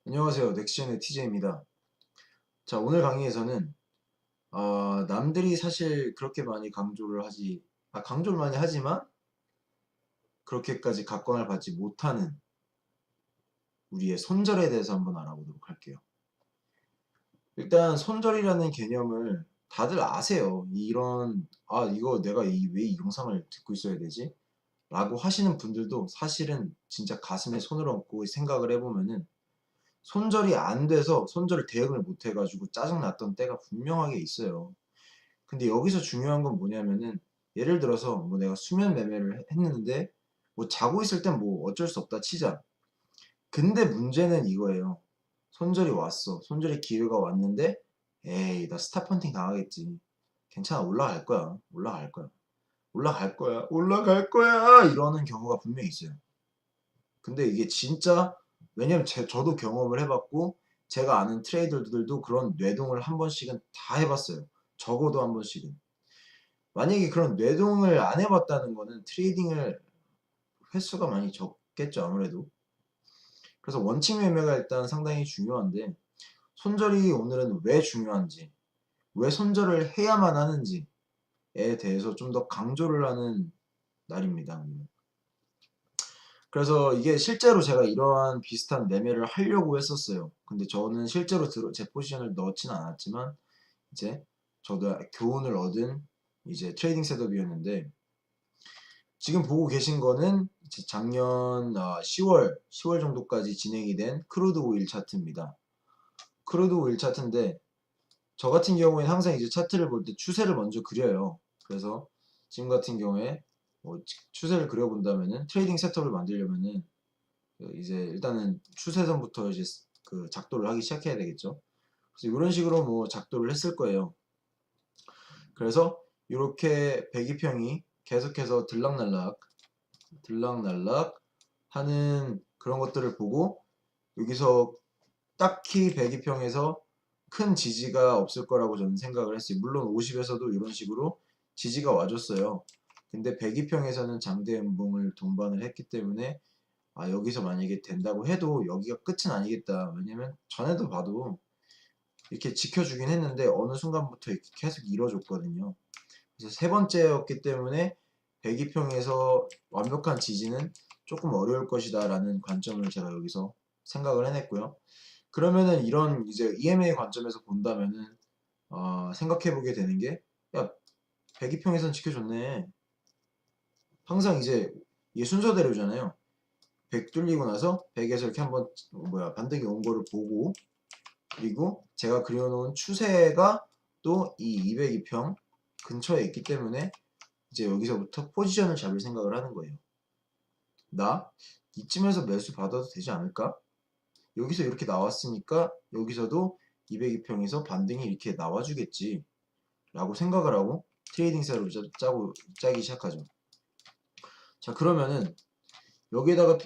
안녕하세요. 넥스젠의 TJ입니다. 자, 오늘 강의에서는 남들이 사실 그렇게 많이 강조를 많이 하지만 그렇게까지 각광을 받지 못하는 우리의 손절에 대해서 한번 알아보도록 할게요. 일단 손절이라는 개념을 다들 아세요. 이거 내가 왜 이 영상을 듣고 있어야 되지? 라고 하시는 분들도 사실은 진짜 가슴에 손을 얹고 생각을 해보면은 손절이 안 돼서 손절 대응을 못 해가지고 짜증났던 때가 분명하게 있어요. 근데 여기서 중요한 건 뭐냐면은 예를 들어서 뭐 내가 수면 매매를 했는데 뭐 자고 있을 땐 뭐 어쩔 수 없다 치자. 근데 문제는 이거예요. 손절이 왔어. 손절의 기회가 왔는데 에이 나 스탑펀팅 당하겠지. 괜찮아 올라갈 거야. 올라갈 거야. 올라갈 거야. 올라갈 거야. 이러는 경우가 분명히 있어요. 근데 이게 진짜 왜냐면 저도 경험을 해봤고 제가 아는 트레이더들도 그런 뇌동을 한 번씩은 다 해봤어요. 적어도 한 번씩은. 만약에 그런 뇌동을 안 해봤다는 거는 트레이딩을 횟수가 많이 적겠죠 아무래도. 그래서 원칙 매매가 일단 상당히 중요한데 손절이 오늘은 왜 중요한지 왜 손절을 해야만 하는지에 대해서 좀 더 강조를 하는 날입니다. 그래서 이게 실제로 제가 이러한 비슷한 매매를 하려고 했었어요. 근데 저는 실제로 제 포지션을 넣지는 않았지만 이제 저도 교훈을 얻은 이제 트레이딩 셋업이었는데 지금 보고 계신 거는 작년 10월 정도까지 진행이 된 크루드 오일 차트입니다. 크루드 오일 차트인데 저 같은 경우에는 항상 이제 차트를 볼 때 추세를 먼저 그려요. 그래서 지금 같은 경우에 뭐 추세를 그려본다면은 트레이딩 셋업을 만들려면은 이제 일단은 추세선부터 이제 그 작도를 하기 시작해야 되겠죠. 그래서 이런 식으로 뭐 작도를 했을 거예요. 그래서 이렇게 배기평이 계속해서 들락날락 하는 그런 것들을 보고 여기서 딱히 배기평에서 큰 지지가 없을 거라고 저는 생각을 했어요. 물론 50에서도 이런 식으로 지지가 와줬어요. 근데 배기평에서는 장대 음봉을 동반을 했기 때문에 여기서 만약에 된다고 해도 여기가 끝은 아니겠다. 왜냐면 전에도 봐도 이렇게 지켜주긴 했는데 어느 순간부터 이렇게 계속 이뤄줬거든요. 그래서 세 번째였기 때문에 배기평에서 완벽한 지지는 조금 어려울 것이다 라는 관점을 제가 여기서 생각을 해냈고요. 그러면은 이런 이제 EMA 관점에서 본다면은 생각해보게 되는 게 야, 배기평에선 지켜줬네. 항상 이제 이게 순서대로잖아요. 100 뚫리고 나서 100에서 이렇게 한번 반등이 온 거를 보고 그리고 제가 그려놓은 추세가 또 이 202평 근처에 있기 때문에 이제 여기서부터 포지션을 잡을 생각을 하는 거예요. 나 이쯤에서 매수 받아도 되지 않을까? 여기서 이렇게 나왔으니까 여기서도 202평에서 반등이 이렇게 나와주겠지 라고 생각을 하고 트레이딩 셋을 짜기 시작하죠. 자 그러면은 여기에다가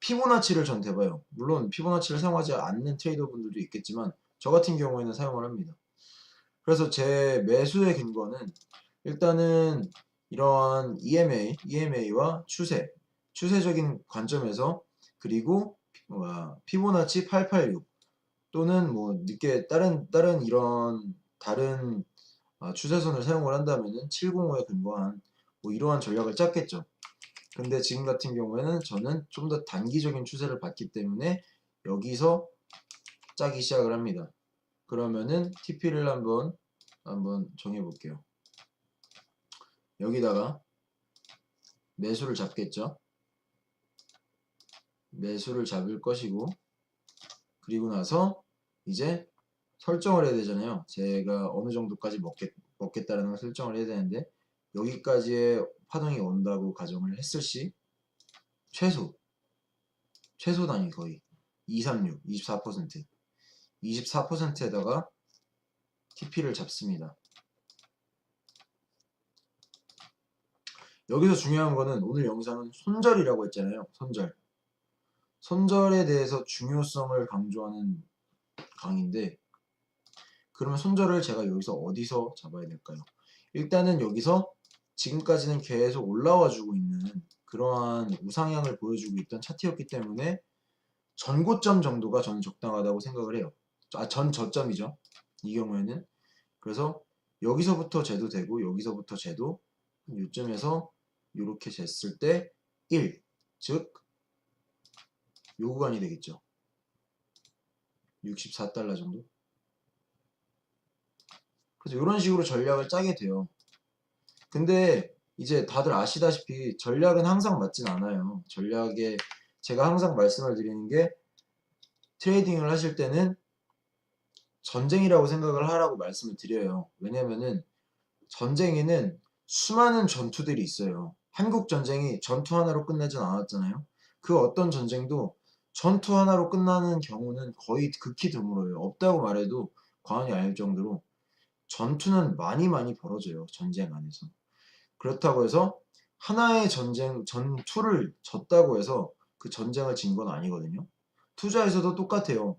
피보나치를 전 대봐요. 물론 피보나치를 사용하지 않는 트레이더 분들도 있겠지만 저 같은 경우에는 사용을 합니다. 그래서 제 매수의 근거는 일단은 이런 EMA와 추세적인 관점에서 그리고 피보나치 886 또는 뭐 늦게 다른 추세선을 사용을 한다면은 705에 근거한 뭐 이러한 전략을 짰겠죠. 근데 지금 같은 경우에는 저는 좀 더 단기적인 추세를 봤기 때문에 여기서 짜기 시작을 합니다. 그러면은 TP를 한번 정해 볼게요. 여기다가 매수를 잡겠죠. 매수를 잡을 것이고 그리고 나서 이제 설정을 해야 되잖아요. 제가 어느 정도까지 먹겠다라는 걸 설정을 해야 되는데 여기까지의 파동이 온다고 가정을 했을 시 최소 단위 거의 236, 24% 24%에다가 TP를 잡습니다. 여기서 중요한 거는 오늘 영상은 손절이라고 했잖아요. 손절에 대해서 중요성을 강조하는 강의인데 그러면 손절을 제가 여기서 어디서 잡아야 될까요? 일단은 여기서 지금까지는 계속 올라와 주고 있는 그러한 우상향을 보여주고 있던 차트였기 때문에 전고점 정도가 저는 적당하다고 생각을 해요. 전 저점이죠. 이 경우에는. 그래서 여기서부터 재도 되고 여기서부터 재도 요점에서 이렇게 쟀을 때 1, 즉 요 구간이 되겠죠. 64달러 정도. 그래서 이런 식으로 전략을 짜게 돼요. 근데 이제 다들 아시다시피 전략은 항상 맞진 않아요. 전략에 제가 항상 말씀을 드리는 게 트레이딩을 하실 때는 전쟁이라고 생각을 하라고 말씀을 드려요. 왜냐면은 전쟁에는 수많은 전투들이 있어요. 한국 전쟁이 전투 하나로 끝나진 않았잖아요. 그 어떤 전쟁도 전투 하나로 끝나는 경우는 거의 극히 드물어요. 없다고 말해도 과언이 아닐 정도로 전투는 많이 벌어져요. 전쟁 안에서. 그렇다고 해서 하나의 전투를 졌다고 해서 그 전쟁을 진 건 아니거든요. 투자에서도 똑같아요.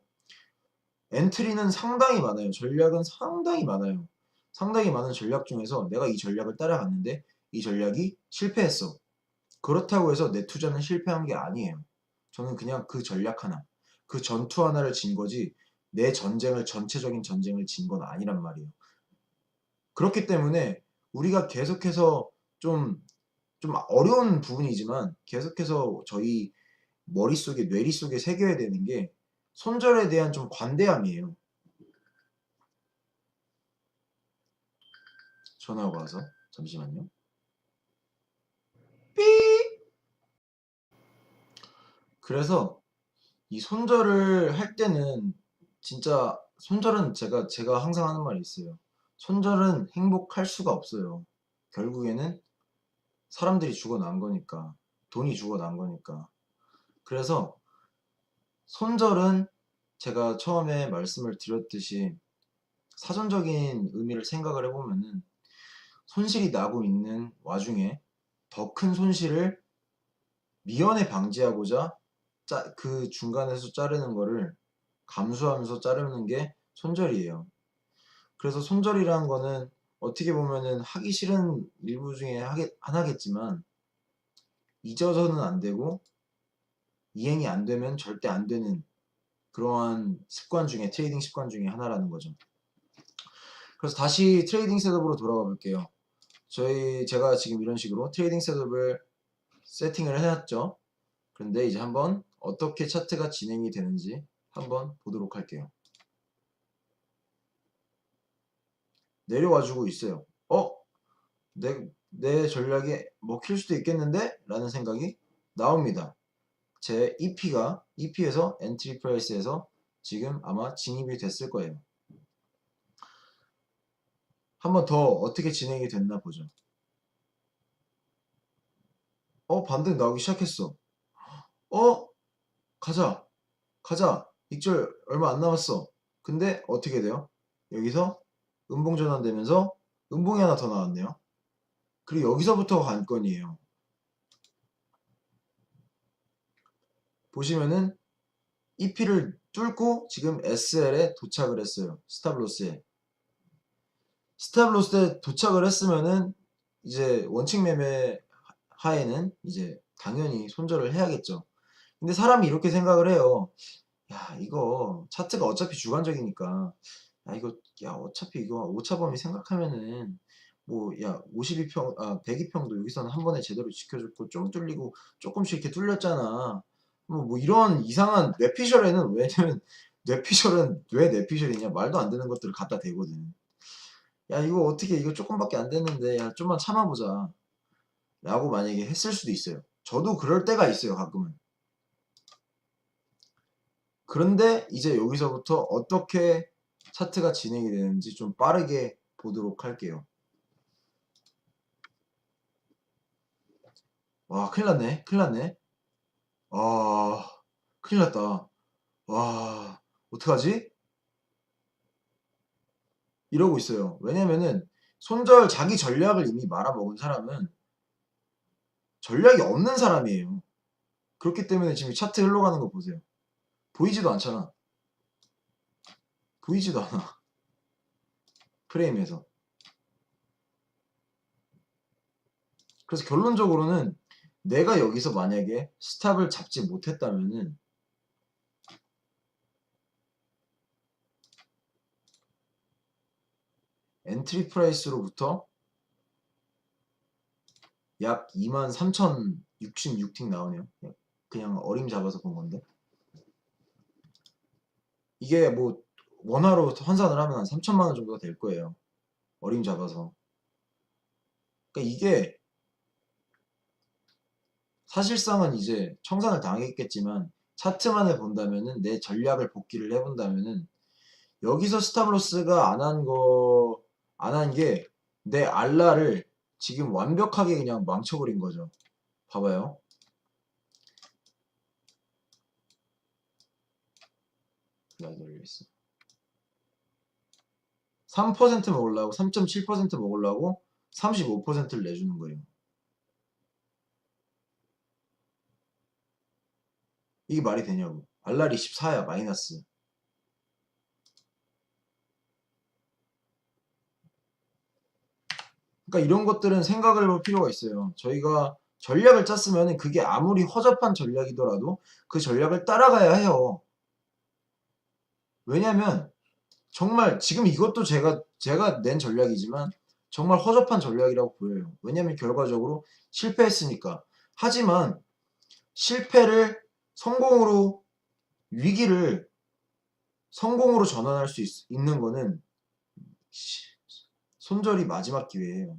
엔트리는 상당히 많아요. 전략은 상당히 많아요. 상당히 많은 전략 중에서 내가 이 전략을 따라갔는데 이 전략이 실패했어. 그렇다고 해서 내 투자는 실패한 게 아니에요. 저는 그냥 그 전략 하나, 그 전투 하나를 진 거지 내 전체적인 전쟁을 진 건 아니란 말이에요. 그렇기 때문에 우리가 계속해서 좀 어려운 부분이지만 계속해서 저희 머릿속에, 뇌리속에 새겨야 되는 게 손절에 대한 좀 관대함이에요. 전화가 와서 잠시만요. 삐! 그래서 이 손절을 할 때는 진짜 손절은 제가 항상 하는 말이 있어요. 손절은 행복할 수가 없어요. 결국에는 사람들이 죽어난 거니까, 돈이 죽어난 거니까. 그래서 손절은 제가 처음에 말씀을 드렸듯이 사전적인 의미를 생각을 해보면은 손실이 나고 있는 와중에 더 큰 손실을 미연에 방지하고자 그 중간에서 자르는 거를 감수하면서 자르는 게 손절이에요. 그래서 손절이라는 거는 어떻게 보면은 하기 싫은 일부 중에 하나겠지만 잊어서는 안 되고 이행이 안 되면 절대 안 되는 그러한 습관 중에 트레이딩 습관 중에 하나라는 거죠. 그래서 다시 트레이딩 셋업으로 돌아가 볼게요. 제가 지금 이런 식으로 트레이딩 셋업을 세팅을 해놨죠. 그런데 이제 한번 어떻게 차트가 진행이 되는지 한번 보도록 할게요. 내려와주고 있어요. 내 전략이 먹힐 수도 있겠는데? 라는 생각이 나옵니다. 제 EP에서 엔트리 프라이스에서 지금 아마 진입이 됐을 거예요. 한번 더 어떻게 진행이 됐나 보죠. 반등 나오기 시작했어. 가자. 가자. 익절 얼마 안 남았어. 근데 어떻게 돼요? 여기서 음봉 전환되면서 음봉이 하나 더 나왔네요. 그리고 여기서부터 관건이에요. 보시면은 EP를 뚫고 지금 SL에 도착을 했어요. 스탑로스에 도착을 했으면은 이제 원칙 매매 하에는 이제 당연히 손절을 해야겠죠. 근데 사람이 이렇게 생각을 해요. 야, 이거 차트가 어차피 주관적이니까 어차피 이거 오차범위 생각하면은 뭐 야 52평 102평도 여기서는 한 번에 제대로 지켜줬고 좀 뚫리고 조금씩 이렇게 뚫렸잖아. 뭐 이런 이상한 뇌피셜에는 왜냐면 뇌피셜은 왜 뇌피셜이냐 말도 안 되는 것들을 갖다 대거든. 야 이거 어떻게 이거 조금밖에 안 됐는데 야 좀만 참아보자 라고 만약에 했을 수도 있어요. 저도 그럴 때가 있어요 가끔은. 그런데 이제 여기서부터 어떻게 차트가 진행이 되는지 좀 빠르게 보도록 할게요. 와 큰일났네 큰일났네. 큰일났다. 와 어떡하지? 이러고 있어요. 왜냐면은 자기 전략을 이미 말아먹은 사람은 전략이 없는 사람이에요. 그렇기 때문에 지금 차트 흘러가는 거 보세요. 보이지도 않잖아. 보이지도 않아. 프레임에서. 그래서 결론적으로는 내가 여기서 만약에 스탑을 잡지 못했다면은 엔트리 프라이스로부터 약 23,066틱 나오네요. 그냥 어림 잡아서 본 건데. 이게 뭐 원화로 환산을 하면 한 3천만 원 정도가 될 거예요. 어림 잡아서. 그러니까 이게 사실상은 이제 청산을 당했겠지만 차트만을 본다면은 내 전략을 복귀를 해본다면은 여기서 스탑로스가 안 한 게 내 알라를 지금 완벽하게 그냥 망쳐버린 거죠. 봐봐요. 기다려있어. 3% 먹으려고 3.7% 먹으려고 35%를 내주는 거예요. 이게 말이 되냐고. 알랄이 14야 마이너스. 그러니까 이런 것들은 생각을 해볼 필요가 있어요. 저희가 전략을 짰으면 그게 아무리 허접한 전략이더라도 그 전략을 따라가야 해요. 왜냐면 정말 지금 이것도 제가 낸 전략이지만 정말 허접한 전략이라고 보여요. 왜냐면 결과적으로 실패했으니까. 하지만 실패를 성공으로 위기를 성공으로 전환할 수 있는 거는 손절이 마지막 기회예요.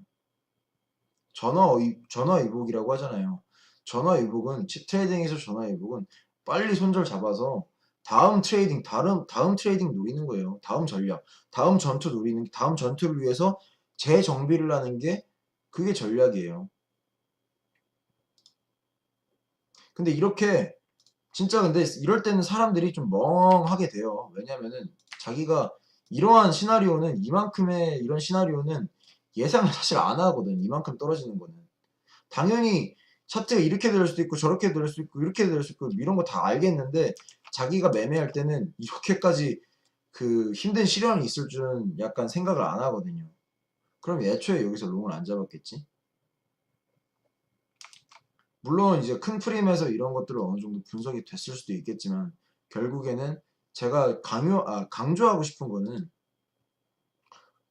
전화위복이라고 하잖아요. 전화위복은 트레이딩에서 전화위복은 빨리 손절 잡아서 다음 트레이딩 노리는 거예요. 다음 전략, 다음 전투 노리는 다음 전투를 위해서 재정비를 하는 게 그게 전략이에요. 근데 이렇게 진짜 근데 이럴 때는 사람들이 좀 멍하게 돼요. 왜냐면은 자기가 이러한 시나리오는 이만큼의 이런 시나리오는 예상을 사실 안 하거든. 이만큼 떨어지는 거는. 당연히 차트가 이렇게 될 수도 있고 저렇게 될 수도 있고 이렇게 될 수 있고 이런 거 다 알겠는데 자기가 매매할 때는 이렇게까지 그 힘든 시련이 있을 줄은 약간 생각을 안 하거든요. 그럼 애초에 여기서 롱을 안 잡았겠지? 물론 이제 큰 프레임에서 이런 것들을 어느 정도 분석이 됐을 수도 있겠지만 결국에는 제가 강조하고 싶은 거는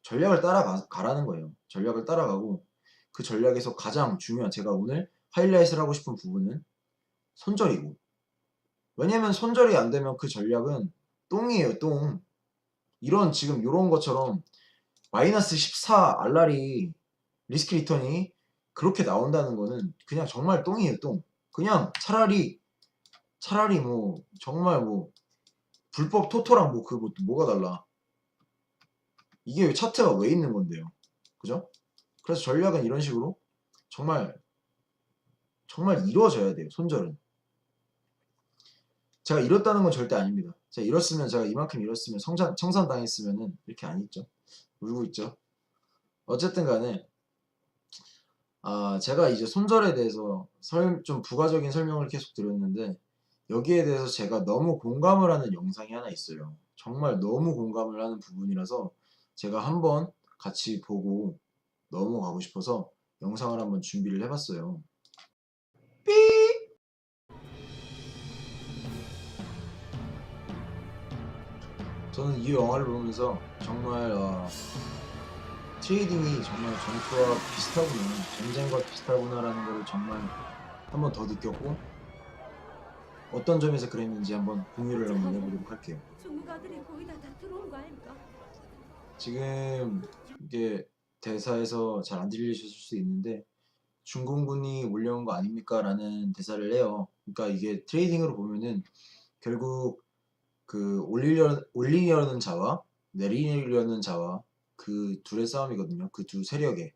전략을 따라가라는 거예요. 전략을 따라가고 그 전략에서 가장 중요한 제가 오늘 하이라이트를 하고 싶은 부분은 손절이고 왜냐면 손절이 안 되면 그 전략은 똥이에요. 똥. 지금 이런 것처럼 마이너스 14 알라리 리스크 리턴이 그렇게 나온다는 거는 그냥 정말 똥이에요. 똥. 그냥 차라리 뭐 정말 뭐 불법 토토랑 뭐 뭐가 달라. 이게 차트가 왜 있는 건데요. 그죠? 그래서 전략은 이런 식으로 정말 이루어져야 돼요. 손절은. 제가 잃었다는 건 절대 아닙니다. 제가 이만큼 잃었으면 청산당했으면은 이렇게 안 있죠. 울고 있죠. 어쨌든 간에 제가 이제 손절에 대해서 좀 부가적인 설명을 계속 드렸는데 여기에 대해서 제가 너무 공감을 하는 영상이 하나 있어요. 정말 너무 공감을 하는 부분이라서 제가 한번 같이 보고 넘어가고 싶어서 영상을 한번 준비를 해봤어요. 삐! 저는 이 영화를 보면서 정말 트레이딩이 정말 전투와 비슷하구나, 전쟁과 비슷하구나라는 걸 정말 한 번 더 느꼈고 어떤 점에서 그랬는지 한번 공유를 한번 해보도록 할게요. 중국 아들이 거의 다 들어온 거 아닙니까? 지금 이게 대사에서 잘 안 들리셨을 수 있는데 중공군이 몰려온 거 아닙니까? 라는 대사를 해요. 그러니까 이게 트레이딩으로 보면은 결국 그 올리려는 자와 내리려는 자와 그 둘의 싸움이거든요. 그 두 세력의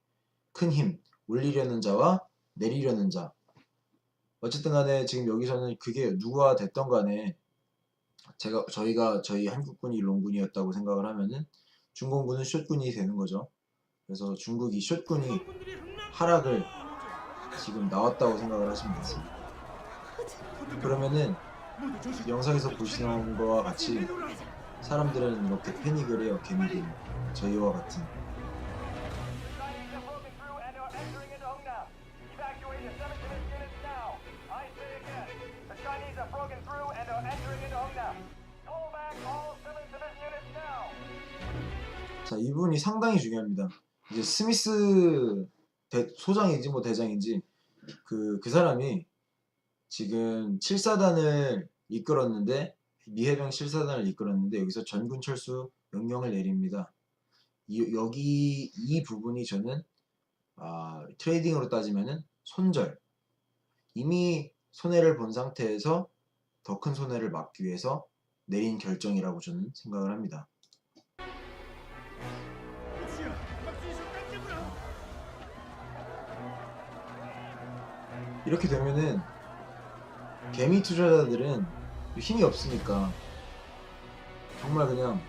큰 힘, 올리려는 자와 내리려는 자. 어쨌든 간에 지금 여기서는 그게 누가 됐던 간에 저희 한국군이 롱군이었다고 생각을 하면은 중공군은 숏군이 되는 거죠. 그래서 중국이 숏군이 하락을 지금 나왔다고 생각을 하시면 되겠습니다. 그러면은 영상에서 보시는 거와 같이 사람들은 이렇게 패닉을 해요. 개미들, 저희와 같은. 자, 이분이 상당히 중요합니다. 이제 스미스 소장인지 뭐 대장인지 그 사람이 지금 7사단을 이끌었는데, 미해병 7사단을 이끌었는데 여기서 전군 철수 명령을 내립니다. 여기 이 부분이 저는 트레이딩으로 따지면은 손절, 이미 손해를 본 상태에서 더 큰 손해를 막기 위해서 내린 결정이라고 저는 생각을 합니다. 이렇게 되면은 개미 투자자들은 힘이 없으니까 정말 그냥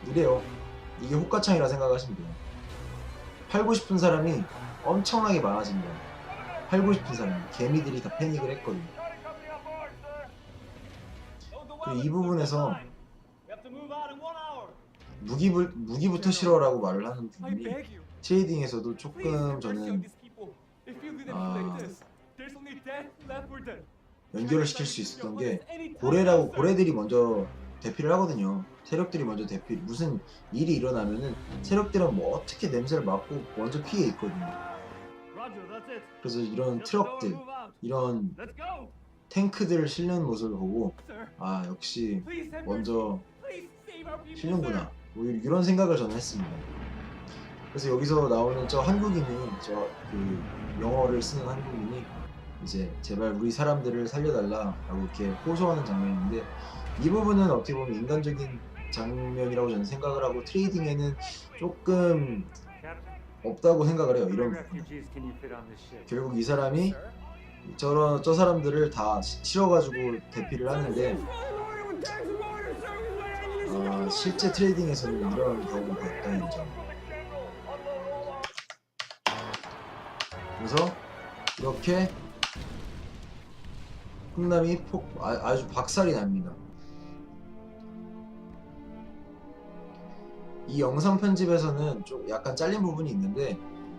이래요. 이게 호가창이라 생각하시면 돼요. 팔고 싶은 사람이 엄청나게 많아진 거예요. 팔고 싶은 사람이, 개미들이 다 패닉을 했거든요. 그리고 이 부분에서 무기부터 싫어라고 말을 하는 부분이 트레이딩에서도 조금 저는 연결을 시킬 수 있었던 게, 고래들이 먼저 대피를 하거든요. 세력들이 먼저 무슨 일이 일어나면은 세력들은 뭐 어떻게 냄새를 맡고 먼저 피해 있거든요. 그래서 이런 트럭들, 이런 탱크들 실는 모습을 보고 역시 먼저 실는구나, 뭐 이런 생각을 저는 했습니다. 그래서 여기서 나오는 저 한국인이, 그 영어를 쓰는 한국인이 이제 제발 우리 사람들을 살려달라라고 이렇게 호소하는 장면인데, 이 부분은 어떻게 보면 인간적인 장면이라고 저는 생각을 하고, 트레이딩에는 조금 없다고 생각을 해요. 이런 부분. 결국 이 사람이 저 사람들을 다 실어가지고 대피를 하는데, 실제 트레이딩에서는 이런 경우가 없다는 점. 그래서 이렇게 흥남이 아주 박살이 납니다. 이 영상 편집에서는 좀 약간 잘린 부분이 있는데,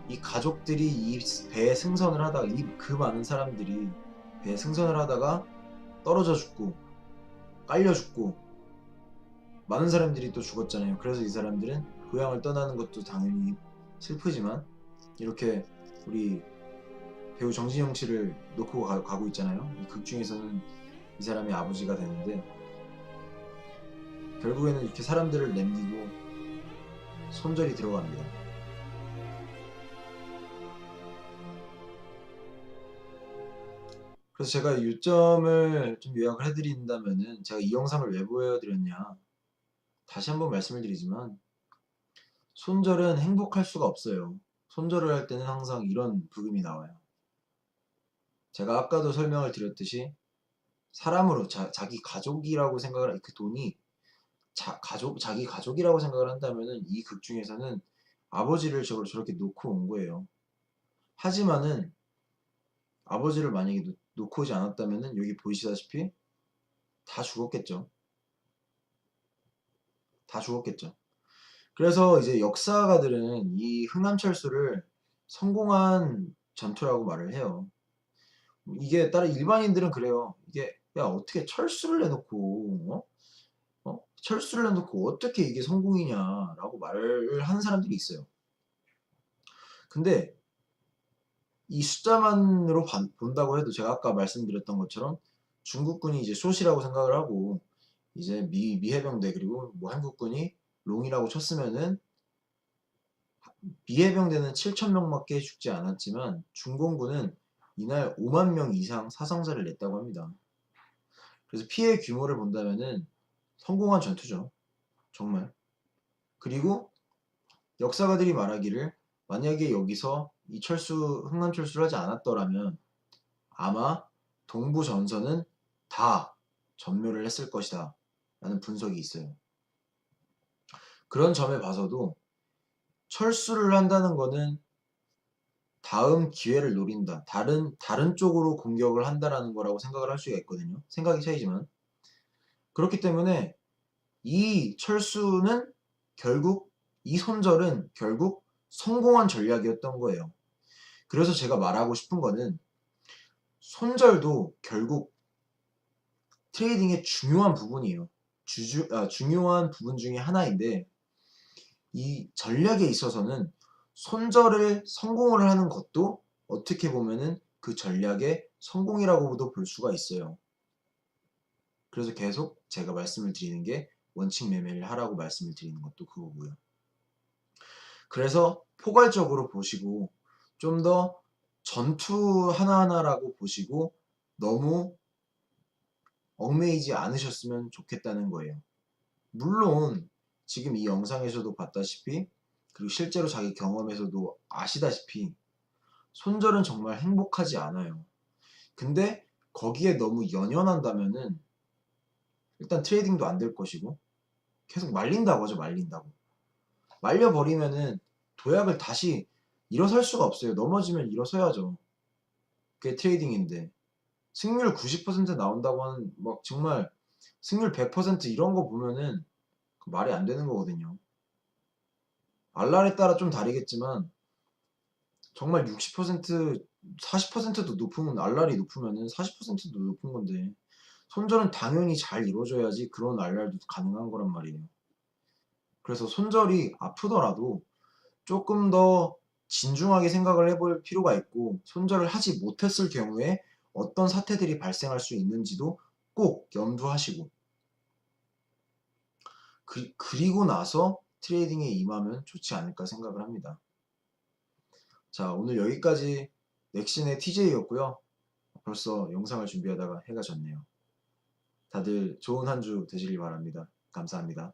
이 가족들이 이 배에 승선을 하다가, 그 많은 사람들이 배에 승선을 하다가 떨어져 죽고 깔려 죽고 많은 사람들이 또 죽었잖아요. 그래서 이 사람들은 고향을 떠나는 것도 당연히 슬프지만 이렇게 우리 배우 정진영 씨를 놓고 가고 있잖아요. 이 극 중에서는 이 사람의 아버지가 되는데, 결국에는 이렇게 사람들을 남기고 손절이 들어갑니다. 그래서 제가 요점을 좀 요약을 해드린다면은, 제가 이 영상을 왜 보여드렸냐, 다시 한번 말씀을 드리지만, 손절은 행복할 수가 없어요. 손절을 할 때는 항상 이런 부금이 나와요. 제가 아까도 설명을 드렸듯이, 사람으로 자기 가족이라고 생각을, 그 돈이 자기 가족이라고 생각을 한다면은 이 극 중에서는 아버지를 저렇게 놓고 온 거예요. 하지만은 아버지를 만약에 놓고 오지 않았다면은 여기 보이시다시피 다 죽었겠죠. 다 죽었겠죠. 그래서 이제 역사가들은 이 흥남철수를 성공한 전투라고 말을 해요. 이게 다른 일반인들은 그래요. 이게 야, 어떻게 철수를 내놓고 철수를 내놓고 어떻게 이게 성공이냐라고 말을 하는 사람들이 있어요. 근데 이 숫자만으로 본다고 해도, 제가 아까 말씀드렸던 것처럼 중국군이 이제 숏이라고 생각을 하고, 이제 미해병대 그리고 뭐 한국군이 롱이라고 쳤으면은, 미해병대는 7,000명밖에 죽지 않았지만 중공군은 이날 5만 명 이상 사상자를 냈다고 합니다. 그래서 피해 규모를 본다면은 성공한 전투죠. 정말. 그리고 역사가들이 말하기를, 만약에 여기서 이 흥남철수를 하지 않았더라면 아마 동부 전선은 다 전멸을 했을 것이다 라는 분석이 있어요. 그런 점에 봐서도 철수를 한다는 거는 다음 기회를 노린다, 다른 쪽으로 공격을 한다라는 거라고 생각을 할 수가 있거든요. 생각이 차이지만, 그렇기 때문에 이 철수는 결국 이 손절은 결국 성공한 전략이었던 거예요. 그래서 제가 말하고 싶은 거는 손절도 결국 트레이딩의 중요한 부분이에요. 중요한 부분 중에 하나인데 이 전략에 있어서는 손절을 성공을 하는 것도 어떻게 보면은 그 전략의 성공이라고도 볼 수가 있어요. 그래서 계속 제가 말씀을 드리는 게 원칙 매매를 하라고 말씀을 드리는 것도 그거고요. 그래서 포괄적으로 보시고 좀 더 전투 하나하나라고 보시고 너무 얽매이지 않으셨으면 좋겠다는 거예요. 물론 지금 이 영상에서도 봤다시피 그리고 실제로 자기 경험에서도 아시다시피 손절은 정말 행복하지 않아요. 근데 거기에 너무 연연한다면은 일단 트레이딩도 안 될 것이고 계속 말린다고 하죠. 말린다고. 말려버리면은 도약을 다시 일어설 수가 없어요. 넘어지면 일어서야죠. 그게 트레이딩인데 승률 90% 나온다고 하는 막 정말 승률 100% 이런 거 보면은 말이 안 되는 거거든요. 알랄에 따라 좀 다르겠지만 정말 60% 40%도 높으면 알랄이 높으면은 40%도 높은 건데 손절은 당연히 잘 이루어져야지 그런 알랄도 가능한 거란 말이에요. 그래서 손절이 아프더라도 조금 더 진중하게 생각을 해볼 필요가 있고 손절을 하지 못했을 경우에 어떤 사태들이 발생할 수 있는지도 꼭 염두하시고 그리고 나서 트레이딩에 임하면 좋지 않을까 생각을 합니다. 자, 오늘 여기까지 넥신의 TJ였고요. 벌써 영상을 준비하다가 해가 졌네요. 다들 좋은 한 주 되시길 바랍니다. 감사합니다.